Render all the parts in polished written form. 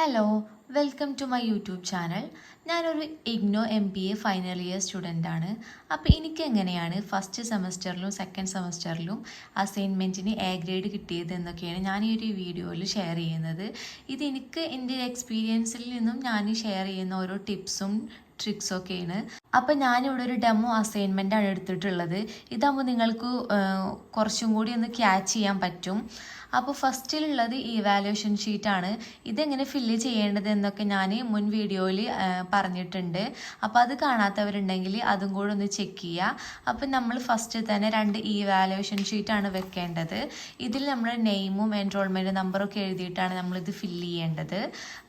Hello welcome to my YouTube channel. ഞാനൊരു IGNOU MBA final year സ്റ്റുഡൻ്റാണ്. അപ്പോൾ എനിക്ക് എങ്ങനെയാണ് ഫസ്റ്റ് സെമസ്റ്ററിലും സെക്കൻഡ് സെമസ്റ്ററിലും അസൈൻമെൻറ്റിന് A ഗ്രേഡ് കിട്ടിയത് എന്നൊക്കെയാണ് ഞാൻ ഈ ഒരു വീഡിയോയിൽ ഷെയർ ചെയ്യുന്നത്. ഇത് എനിക്ക് എൻ്റെ എക്സ്പീരിയൻസിൽ നിന്നും ഞാൻ ഷെയർ ചെയ്യുന്ന ഓരോ ടിപ്സും ട്രിക്സൊക്കെയാണ്. അപ്പോൾ ഞാനിവിടെ ഒരു ഡെമോ അസൈൻമെൻ്റാണ് എടുത്തിട്ടുള്ളത്. ഇതാകുമ്പോൾ നിങ്ങൾക്ക് കുറച്ചും കൂടി ഒന്ന് ക്യാച്ച് ചെയ്യാൻ പറ്റും. അപ്പോൾ ഫസ്റ്റിലുള്ളത് ഇവാലുവേഷൻ ഷീറ്റാണ്. ഇതെങ്ങനെ ഫില്ല് ചെയ്യേണ്ടത് എന്നൊക്കെ ഞാൻ മുൻ വീഡിയോയിൽ പറഞ്ഞിട്ടുണ്ട്. അപ്പോൾ അത് കാണാത്തവരുണ്ടെങ്കിൽ അതും കൂടെ ഒന്ന് ചെക്ക് ചെയ്യുക. അപ്പോൾ നമ്മൾ ഫസ്റ്റ് തന്നെ 2 ഇവാലുവേഷൻ ഷീറ്റാണ് വെക്കേണ്ടത്. ഇതിൽ നമ്മൾ നെയിമും എൻറോൾമെൻറ്റ് നമ്പറൊക്കെ എഴുതിയിട്ടാണ് നമ്മളിത് ഫില്ല് ചെയ്യേണ്ടത്.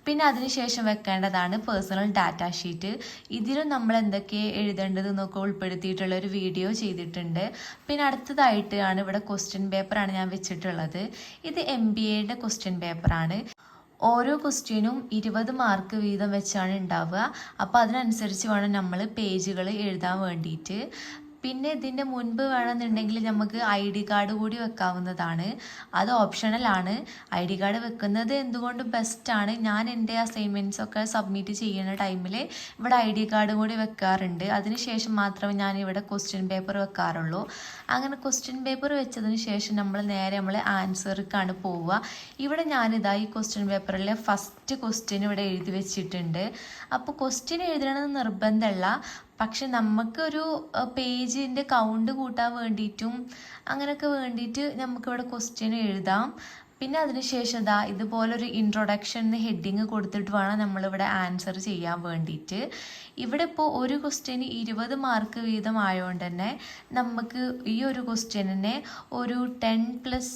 പിന്നെ അതിനുശേഷം വെക്കേണ്ടതാണ് പേഴ്സണൽ ഡാറ്റ ഷീറ്റ്. ഇതിലും നമ്മൾ എന്തൊക്കെ എഴുതേണ്ടത് എന്നൊക്കെ ഉൾപ്പെടുത്തിയിട്ടുള്ള ഒരു വീഡിയോ ചെയ്തിട്ടുണ്ട്. പിന്നെ അടുത്തതായിട്ടാണ് ഇവിടെ ക്വസ്റ്റ്യൻ പേപ്പറാണ് ഞാൻ വെച്ചിട്ടുള്ളത്. ഇത് MBAയുടെ ക്വസ്റ്റ്യൻ പേപ്പറാണ്. ഓരോ ക്വസ്റ്റ്യനും 20 മാർക്ക് വീതം വെച്ചാണ് ഉണ്ടാവുക. അപ്പോൾ അതിനനുസരിച്ച് വേണം നമ്മൾ പേജുകൾ എഴുതാൻ വേണ്ടിയിട്ട്. പിന്നെ ഇതിൻ്റെ മുൻപ് വേണമെന്നുണ്ടെങ്കിൽ നമുക്ക് ID കാർഡ് കൂടി വെക്കാവുന്നതാണ്. അത് ഓപ്ഷണലാണ്. ID കാർഡ് വെക്കുന്നത് എന്തുകൊണ്ടും ബെസ്റ്റാണ്. ഞാൻ എൻ്റെ അസൈൻമെൻറ്റ്സൊക്കെ സബ്മിറ്റ് ചെയ്യുന്ന ടൈമിൽ ഇവിടെ ID കാർഡ് കൂടി വെക്കാറുണ്ട്. അതിനുശേഷം മാത്രമേ ഞാൻ ഇവിടെ ക്വസ്റ്റ്യൻ പേപ്പർ വെക്കാറുള്ളൂ. അങ്ങനെ ക്വസ്റ്റ്യൻ പേപ്പർ വെച്ചതിന് ശേഷം നമ്മൾ ആൻസർക്കാണ് പോവുക. ഇവിടെ ഞാനിതാ ഈ ക്വസ്റ്റ്യൻ പേപ്പറിലെ ഫസ്റ്റ് ക്വസ്റ്റ്യൻ ഇവിടെ എഴുതി വെച്ചിട്ടുണ്ട്. അപ്പോൾ ക്വസ്റ്റ്യൻ എഴുതണമെന്ന് നിർബന്ധമല്ല, പക്ഷെ നമുക്കൊരു പേജിൻ്റെ കൗണ്ട് കൂട്ടാൻ വേണ്ടിയിട്ടും അങ്ങനെയൊക്കെ വേണ്ടിയിട്ട് നമുക്കിവിടെ ക്വസ്റ്റ്യൻ എഴുതാം. പിന്നെ അതിനുശേഷം ഇതുപോലൊരു ഇൻട്രൊഡക്ഷൻ ഹെഡിങ് കൊടുത്തിട്ട് വേണം നമ്മളിവിടെ ആൻസർ ചെയ്യാൻ വേണ്ടിയിട്ട്. ഇവിടെ ഇപ്പോൾ ഒരു ക്വസ്റ്റ്യന് 20 മാർക്ക് വീതം ആയതുകൊണ്ട് തന്നെ നമുക്ക് ഈ ഒരു ക്വസ്റ്റ്യനെ ഒരു 10+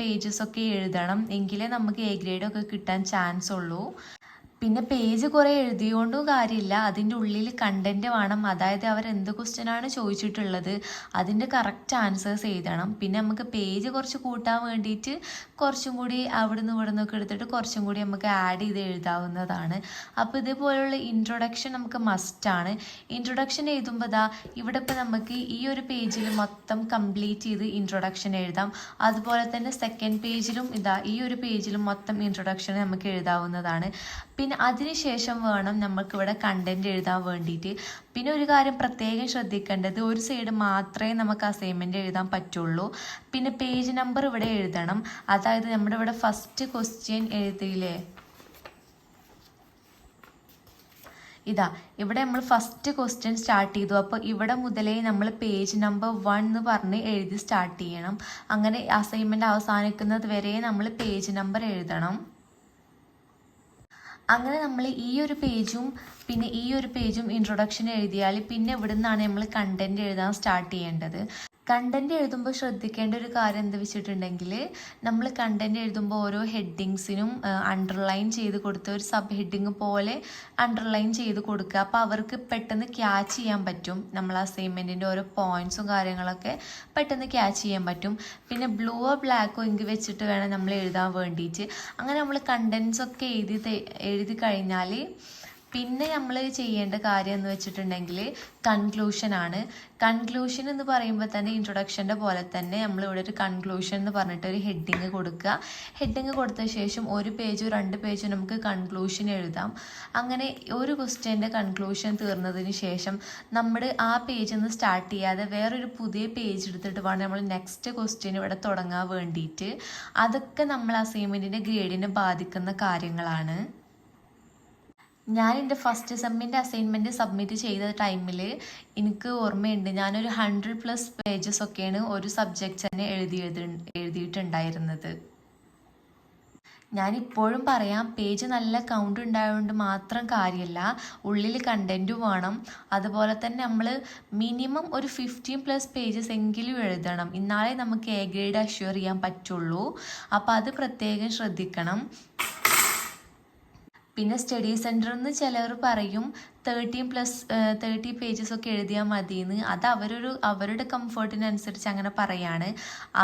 പേജസ് ഒക്കെ എഴുതണം. എങ്കിലേ നമുക്ക് A ഗ്രേഡൊക്കെ കിട്ടാൻ ചാൻസ് ഉള്ളൂ. പിന്നെ പേജ് കുറേ എഴുതിയോണ്ടും കാര്യമില്ല, അതിൻ്റെ ഉള്ളിൽ കണ്ടൻറ്റ് വേണം. അതായത് അവരെന്ത് ക്വസ്റ്റ്യനാണ് ചോദിച്ചിട്ടുള്ളത് അതിൻ്റെ കറക്റ്റ് ആൻസേഴ്സ് എഴുതണം. പിന്നെ നമുക്ക് പേജ് കുറച്ച് കൂട്ടാൻ വേണ്ടിയിട്ട് കുറച്ചും കൂടി അവിടുന്ന് ഇവിടുന്നൊക്കെ എടുത്തിട്ട് കുറച്ചും കൂടി നമുക്ക് ആഡ് ചെയ്ത് എഴുതാവുന്നതാണ്. അപ്പോൾ ഇതുപോലുള്ള ഇൻട്രൊഡക്ഷൻ നമുക്ക് മസ്റ്റാണ്. ഇൻട്രൊഡക്ഷൻ എഴുതുമ്പോൾ ഇവിടെ ഇപ്പോൾ നമുക്ക് ഈ ഒരു പേജിൽ മൊത്തം കംപ്ലീറ്റ് ചെയ്ത് ഇൻട്രൊഡക്ഷൻ എഴുതാം. അതുപോലെ തന്നെ സെക്കൻഡ് പേജിലും ഈ ഒരു പേജിലും മൊത്തം ഇൻട്രൊഡക്ഷൻ നമുക്ക് എഴുതാവുന്നതാണ്. പിന്നെ അതിനുശേഷം വേണം നമുക്കിവിടെ കണ്ടൻറ്റ് എഴുതാൻ വേണ്ടിയിട്ട്. പിന്നെ ഒരു കാര്യം പ്രത്യേകം ശ്രദ്ധിക്കേണ്ടത്, ഒരു സൈഡ് മാത്രമേ നമുക്ക് അസൈൻമെൻറ്റ് എഴുതാൻ പറ്റുള്ളൂ. പിന്നെ പേജ് നമ്പർ ഇവിടെ എഴുതണം. അതായത് നമ്മുടെ ഇവിടെ ഫസ്റ്റ് ക്വസ്റ്റ്യൻ എഴുതിയില്ലേ, ഇവിടെ നമ്മൾ ഫസ്റ്റ് ക്വസ്റ്റ്യൻ സ്റ്റാർട്ട് ചെയ്തു. അപ്പോൾ ഇവിടെ മുതലേ നമ്മൾ പേജ് നമ്പർ 1 എന്ന് പറഞ്ഞ് എഴുതി സ്റ്റാർട്ട് ചെയ്യണം. അങ്ങനെ അസൈൻമെൻറ്റ് അവസാനിക്കുന്നത് വരെ നമ്മൾ പേജ് നമ്പർ എഴുതണം. അങ്ങനെ നമ്മൾ ഈ ഒരു പേജും പിന്നെ ഈ ഒരു പേജും ഇൻട്രൊഡക്ഷൻ എഴുതിയാൽ പിന്നെ ഇവിടെ നിന്നാണ് നമ്മൾ കണ്ടൻറ്റ് എഴുതാൻ സ്റ്റാർട്ട് ചെയ്യേണ്ടത്. കണ്ടൻറ്റ് എഴുതുമ്പോൾ ശ്രദ്ധിക്കേണ്ട ഒരു കാര്യം എന്താ വെച്ചിട്ടുണ്ടെങ്കിൽ, നമ്മൾ കണ്ടൻറ്റ് എഴുതുമ്പോൾ ഓരോ ഹെഡിങ്സിനും അണ്ടർലൈൻ ചെയ്ത് കൊടുത്ത് ഒരു സബ് ഹെഡിങ് പോലെ അണ്ടർലൈൻ ചെയ്ത് കൊടുക്കുക. അപ്പോൾ അവർക്ക് പെട്ടെന്ന് ക്യാച്ച് ചെയ്യാൻ പറ്റും. നമ്മൾ അസൈൻമെൻറ്റിൻ്റെ ഓരോ പോയിൻറ്റ്സും കാര്യങ്ങളൊക്കെ പെട്ടെന്ന് ക്യാച്ച് ചെയ്യാൻ പറ്റും. പിന്നെ ബ്ലൂവോ ബ്ലാക്കോ ഇങ്ക് വെച്ചിട്ട് വേണം നമ്മൾ എഴുതാൻ വേണ്ടിയിട്ട്. അങ്ങനെ നമ്മൾ കണ്ടൻറ്റ്സൊക്കെ എഴുതി കഴിഞ്ഞാൽ പിന്നെ നമ്മൾ ചെയ്യേണ്ട കാര്യം എന്ന് വെച്ചിട്ടുണ്ടെങ്കിൽ കൺക്ലൂഷനാണ്. കൺക്ലൂഷൻ എന്ന് പറയുമ്പോൾ തന്നെ ഇൻട്രൊഡക്ഷൻ്റെ പോലെ തന്നെ നമ്മളിവിടെ ഒരു കൺക്ലൂഷൻ എന്ന് പറഞ്ഞിട്ട് ഒരു ഹെഡിങ് കൊടുക്കുക. ഹെഡിങ് കൊടുത്ത ശേഷം ഒരു പേജോ 2 പേജോ നമുക്ക് കൺക്ലൂഷൻ എഴുതാം. അങ്ങനെ ഒരു ക്വസ്റ്റ്യൻ്റെ കൺക്ലൂഷൻ തീർന്നതിന് ശേഷം നമ്മൾ ആ പേജിൽ നിന്ന് സ്റ്റാർട്ട് ചെയ്യാതെ വേറൊരു പുതിയ പേജ് എടുത്തിട്ട് വേണം നമ്മൾ നെക്സ്റ്റ് ക്വസ്റ്റ്യൻ ഇവിടെ തുടങ്ങാൻ വേണ്ടിയിട്ട്. അതൊക്കെ നമ്മൾ അസൈൻമെൻറ്റിൻ്റെ ഗ്രേഡിനെ ബാധിക്കുന്ന കാര്യങ്ങളാണ്. ഞാൻ എൻ്റെ ഫസ്റ്റ് സെമ്മിൻ്റെ അസൈൻമെൻറ്റ് സബ്മിറ്റ് ചെയ്ത ടൈമിൽ എനിക്ക് ഓർമ്മയുണ്ട്, ഞാനൊരു 100+ പേജസ് ഒക്കെയാണ് ഒരു സബ്ജക്റ്റ് തന്നെ എഴുതിയിട്ടുണ്ടായിരുന്നത്. ഞാനിപ്പോഴും പറയാം, പേജ് നല്ല കൗണ്ട് ഉണ്ടായതുകൊണ്ട് മാത്രം കാര്യമല്ല, ഉള്ളിൽ കണ്ടൻറ്റും വേണം. അതുപോലെ തന്നെ നമ്മൾ മിനിമം ഒരു 15+ പേജസ് എങ്കിലും എഴുതണം. എന്നാലേ നമുക്ക് A ഗ്രേഡ് അഷ്യൂർ ചെയ്യാൻ പറ്റുള്ളൂ. അപ്പോൾ അത് പ്രത്യേകം ശ്രദ്ധിക്കണം. പിന്നെ സ്റ്റഡി സെൻറ്ററിൽ നിന്ന് ചിലർ പറയും 30 പേജസ് ഒക്കെ എഴുതിയാൽ മതിയെന്ന്. അത് അവരുടെ കംഫർട്ടിനനുസരിച്ച് അങ്ങനെ പറയാണ്.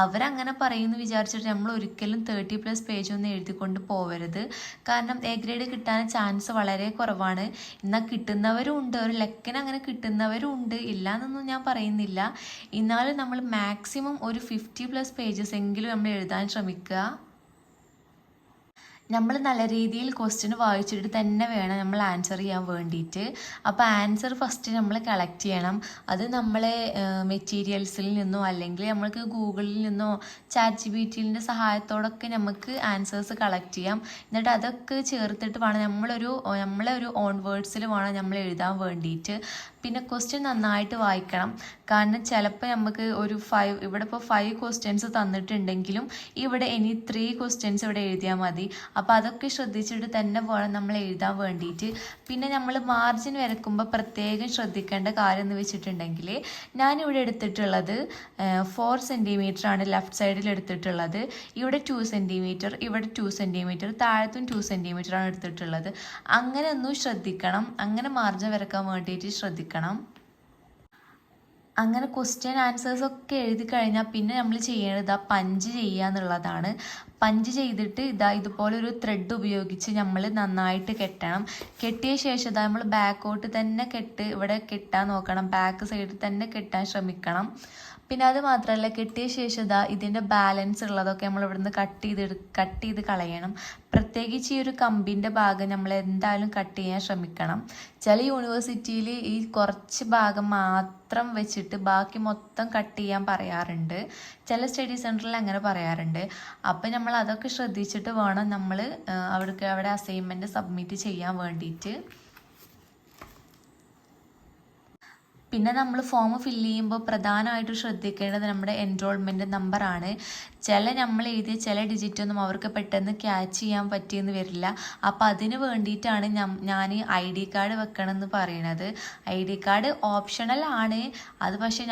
അവരങ്ങനെ പറയുമെന്ന് വിചാരിച്ചിട്ട് നമ്മൾ ഒരിക്കലും 30+ പേജൊന്നും എഴുതിക്കൊണ്ട് പോവരുത്. കാരണം A ഗ്രേഡ് കിട്ടാൻ ചാൻസ് വളരെ കുറവാണ്. എന്നാൽ കിട്ടുന്നവരും ഉണ്ട്, ഒരു ലക്കിന് അങ്ങനെ കിട്ടുന്നവരും ഉണ്ട്, ഇല്ല എന്നൊന്നും ഞാൻ പറയുന്നില്ല. എന്നാലും നമ്മൾ മാക്സിമം ഒരു 50+ പേജസ് എങ്കിലും നമ്മൾ എഴുതാൻ ശ്രമിക്കുക. നമ്മൾ നല്ല രീതിയിൽ ക്വസ്റ്റ്യൻ വായിച്ചിട്ട് തന്നെ വേണം നമ്മൾ ആൻസർ ചെയ്യാൻ വേണ്ടിയിട്ട്. അപ്പോൾ ആൻസർ ഫസ്റ്റ് നമ്മൾ കളക്ട് ചെയ്യണം. അത് നമ്മളെ മെറ്റീരിയൽസിൽ നിന്നോ അല്ലെങ്കിൽ നമ്മൾക്ക് ഗൂഗിളിൽ നിന്നോ ChatGPTയുടെ സഹായത്തോടൊക്കെ നമുക്ക് ആൻസേഴ്സ് കളക്ട് ചെയ്യാം. എന്നിട്ട് അതൊക്കെ ചേർത്തിട്ട് വേണം നമ്മളെ ഒരു ഓൺ വേർഡ്സിൽ വേണം നമ്മൾ എഴുതാൻ വേണ്ടിയിട്ട്. പിന്നെ ക്വസ്റ്റ്യൻ നന്നായിട്ട് വായിക്കണം. കാരണം ചിലപ്പോൾ നമുക്ക് ഇവിടെ ഇപ്പോൾ 5 ക്വസ്റ്റ്യൻസ് തന്നിട്ടുണ്ടെങ്കിലും ഇവിടെ ഇനി 3 ക്വസ്റ്റ്യൻസ് ഇവിടെ എഴുതിയാൽ മതി. അപ്പോൾ അതൊക്കെ ശ്രദ്ധിച്ചിട്ട് തന്നെ വേണം നമ്മൾ എഴുതാൻ വേണ്ടിയിട്ട്. പിന്നെ നമ്മൾ മാർജിൻ വരയ്ക്കുമ്പോൾ പ്രത്യേകം ശ്രദ്ധിക്കേണ്ട കാര്യം എന്ന് വെച്ചിട്ടുണ്ടെങ്കിൽ ഞാനിവിടെ എടുത്തിട്ടുള്ളത് 4 സെൻറ്റിമീറ്റർ ആണ് ലെഫ്റ്റ് സൈഡിൽ എടുത്തിട്ടുള്ളത്. ഇവിടെ 2 സെൻറ്റിമീറ്റർ, ഇവിടെ 2 സെൻറ്റിമീറ്റർ, താഴത്തും 2 സെൻറ്റിമീറ്റർ ആണ് എടുത്തിട്ടുള്ളത്. അങ്ങനെ ഒന്നും ശ്രദ്ധിക്കണം. അങ്ങനെ മാർജിൻ വരയ്ക്കാൻ വേണ്ടിയിട്ട് ശ്രദ്ധിക്കണം. അങ്ങനെ ക്വസ്റ്റ്യൻ ആൻസേഴ്സ് ഒക്കെ എഴുതി കഴിഞ്ഞാൽ പിന്നെ നമ്മൾ ചെയ്യേണ്ടത് പഞ്ച് ചെയ്യുക എന്നുള്ളതാണ്. പഞ്ച് ചെയ്തിട്ട് ഇതുപോലെ ഒരു ത്രെഡ് ഉപയോഗിച്ച് നമ്മൾ നന്നായിട്ട് കെട്ടണം. കെട്ടിയ ശേഷം നമ്മൾ ബാക്കോട്ട് തന്നെ ഇവിടെ കെട്ടാൻ നോക്കണം. ബാക്ക് സൈഡിൽ തന്നെ കെട്ടാൻ ശ്രമിക്കണം. പിന്നെ അത് മാത്രമല്ല, കെട്ടിയ ശേഷം ഇതിൻ്റെ ബാലൻസ് ഉള്ളതൊക്കെ നമ്മൾ ഇവിടുന്ന് കട്ട് ചെയ്ത് കളയണം. പ്രത്യേകിച്ച് ഈ ഒരു കമ്പിൻ്റെ ഭാഗം നമ്മൾ എന്തായാലും കട്ട് ചെയ്യാൻ ശ്രമിക്കണം. ചില യൂണിവേഴ്സിറ്റിയിൽ ഈ കുറച്ച് ഭാഗം മാത്രം വെച്ചിട്ട് ബാക്കി മൊത്തം കട്ട് ചെയ്യാൻ പറയാറുണ്ട്. ചില സ്റ്റഡി സെൻറ്ററിൽ അങ്ങനെ പറയാറുണ്ട്. അപ്പം നമ്മൾ അതൊക്കെ ശ്രദ്ധിച്ചിട്ട് വേണം നമ്മൾ അവിടെ അസൈൻമെൻറ്റ് സബ്മിറ്റ് ചെയ്യാൻ വേണ്ടിയിട്ട്. പിന്നെ നമ്മൾ ഫോം ഫില്ല് ചെയ്യുമ്പോൾ പ്രധാനമായിട്ട് ശ്രദ്ധിക്കേണ്ടത് നമ്മുടെ എൻറോൾമെൻറ്റ് നമ്പറാണ്. നമ്മൾ എഴുതിയ ചില ഡിജിറ്റൊന്നും അവർക്ക് പെട്ടെന്ന് ക്യാച്ച് ചെയ്യാൻ പറ്റിയെന്ന് വരില്ല. അപ്പോൾ അതിന് വേണ്ടിയിട്ടാണ് ഞാൻ ID കാർഡ് വെക്കണം എന്ന് പറയണത്. ID കാർഡ് ഓപ്ഷണൽ ആണ്. അത് പക്ഷേ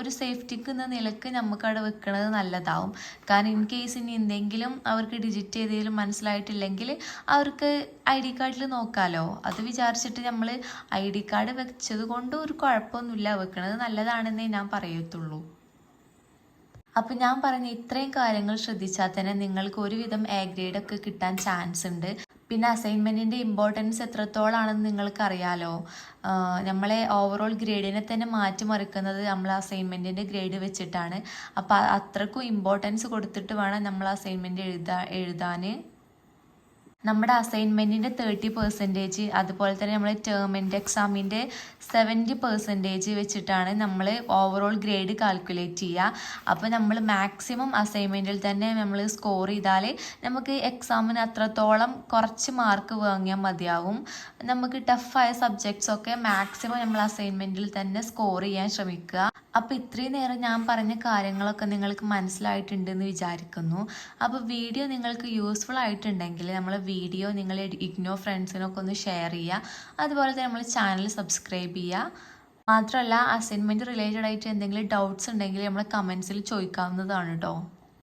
ഒരു സേഫ്റ്റിക്ക് എന്ന നിലക്ക് നമുക്കവിടെ വെക്കുന്നത് നല്ലതാവും. കാരണം ഇൻ കേസ് ഇനി എന്തെങ്കിലും അവർക്ക് ഡിജിറ്റ് ചെയ്തെങ്കിലും മനസ്സിലായിട്ടില്ലെങ്കിൽ അവർക്ക് ID കാർഡിൽ നോക്കാമല്ലോ. അത് വിചാരിച്ചിട്ട് നമ്മൾ ID കാർഡ് വെച്ചത് കൊണ്ട് ഒരു കുഴപ്പമൊന്നുമില്ല. വെക്കണത് നല്ലതാണെന്നേ ഞാൻ പറയത്തുള്ളൂ. അപ്പം ഞാൻ പറഞ്ഞ ഇത്രയും കാര്യങ്ങൾ ശ്രദ്ധിച്ചാൽ തന്നെ നിങ്ങൾക്ക് ഒരുവിധം A ഗ്രേഡൊക്കെ കിട്ടാൻ ചാൻസ് ഉണ്ട്. പിന്നെ അസൈൻമെൻറ്റിൻ്റെ ഇമ്പോർട്ടൻസ് എത്രത്തോളാണെന്ന് നിങ്ങൾക്കറിയാലോ. നമ്മളെ ഓവറോൾ ഗ്രേഡിനെ തന്നെ മാറ്റിമറിക്കുന്നത് നമ്മൾ അസൈൻമെൻറ്റിൻ്റെ ഗ്രേഡ് വെച്ചിട്ടാണ്. അപ്പോൾ അത്രക്കും ഇമ്പോർട്ടൻസ് കൊടുത്തിട്ട് വേണം നമ്മൾ അസൈൻമെൻറ്റ് എഴുതാൻ. നമ്മുടെ അസൈൻമെൻറ്റിൻ്റെ 30%, അതുപോലെ തന്നെ നമ്മൾ ടേമിൻ്റെ എക്സാമിൻ്റെ 70% വെച്ചിട്ടാണ് നമ്മൾ ഓവറോൾ ഗ്രേഡ് കാൽക്കുലേറ്റ് ചെയ്യുക. അപ്പോൾ നമ്മൾ മാക്സിമം അസൈൻമെൻറ്റിൽ തന്നെ നമ്മൾ സ്കോർ ചെയ്താൽ നമുക്ക് എക്സാമിന് അത്രത്തോളം കുറച്ച് മാർക്ക് വാങ്ങിയാൽ മതിയാവും. നമുക്ക് ടഫായ സബ്ജക്ട്സൊക്കെ മാക്സിമം നമ്മൾ അസൈൻമെൻറ്റിൽ തന്നെ സ്കോർ ചെയ്യാൻ ശ്രമിക്കുക. അപ്പോൾ ഇത്രയും നേരം ഞാൻ പറഞ്ഞ കാര്യങ്ങളൊക്കെ നിങ്ങൾക്ക് മനസ്സിലായിട്ടുണ്ടെന്ന് വിചാരിക്കുന്നു. അപ്പോൾ വീഡിയോ നിങ്ങൾക്ക് യൂസ്ഫുൾ ആയിട്ടുണ്ടെങ്കിൽ നമ്മൾ വീഡിയോ നിങ്ങളെ ഇഗ്നോ ഫ്രണ്ട്സിനൊക്കെ ഒന്ന് ഷെയർ ചെയ്യുക. അതുപോലെ തന്നെ നമ്മൾ ചാനൽ സബ്സ്ക്രൈബ് ചെയ്യുക. മാത്രമല്ല അസൈൻമെൻറ്റ് റിലേറ്റഡ് ആയിട്ട് എന്തെങ്കിലും ഡൗട്ട്സ് ഉണ്ടെങ്കിൽ നമ്മൾ കമൻസിൽ ചോദിക്കാവുന്നതാണ് കേട്ടോ.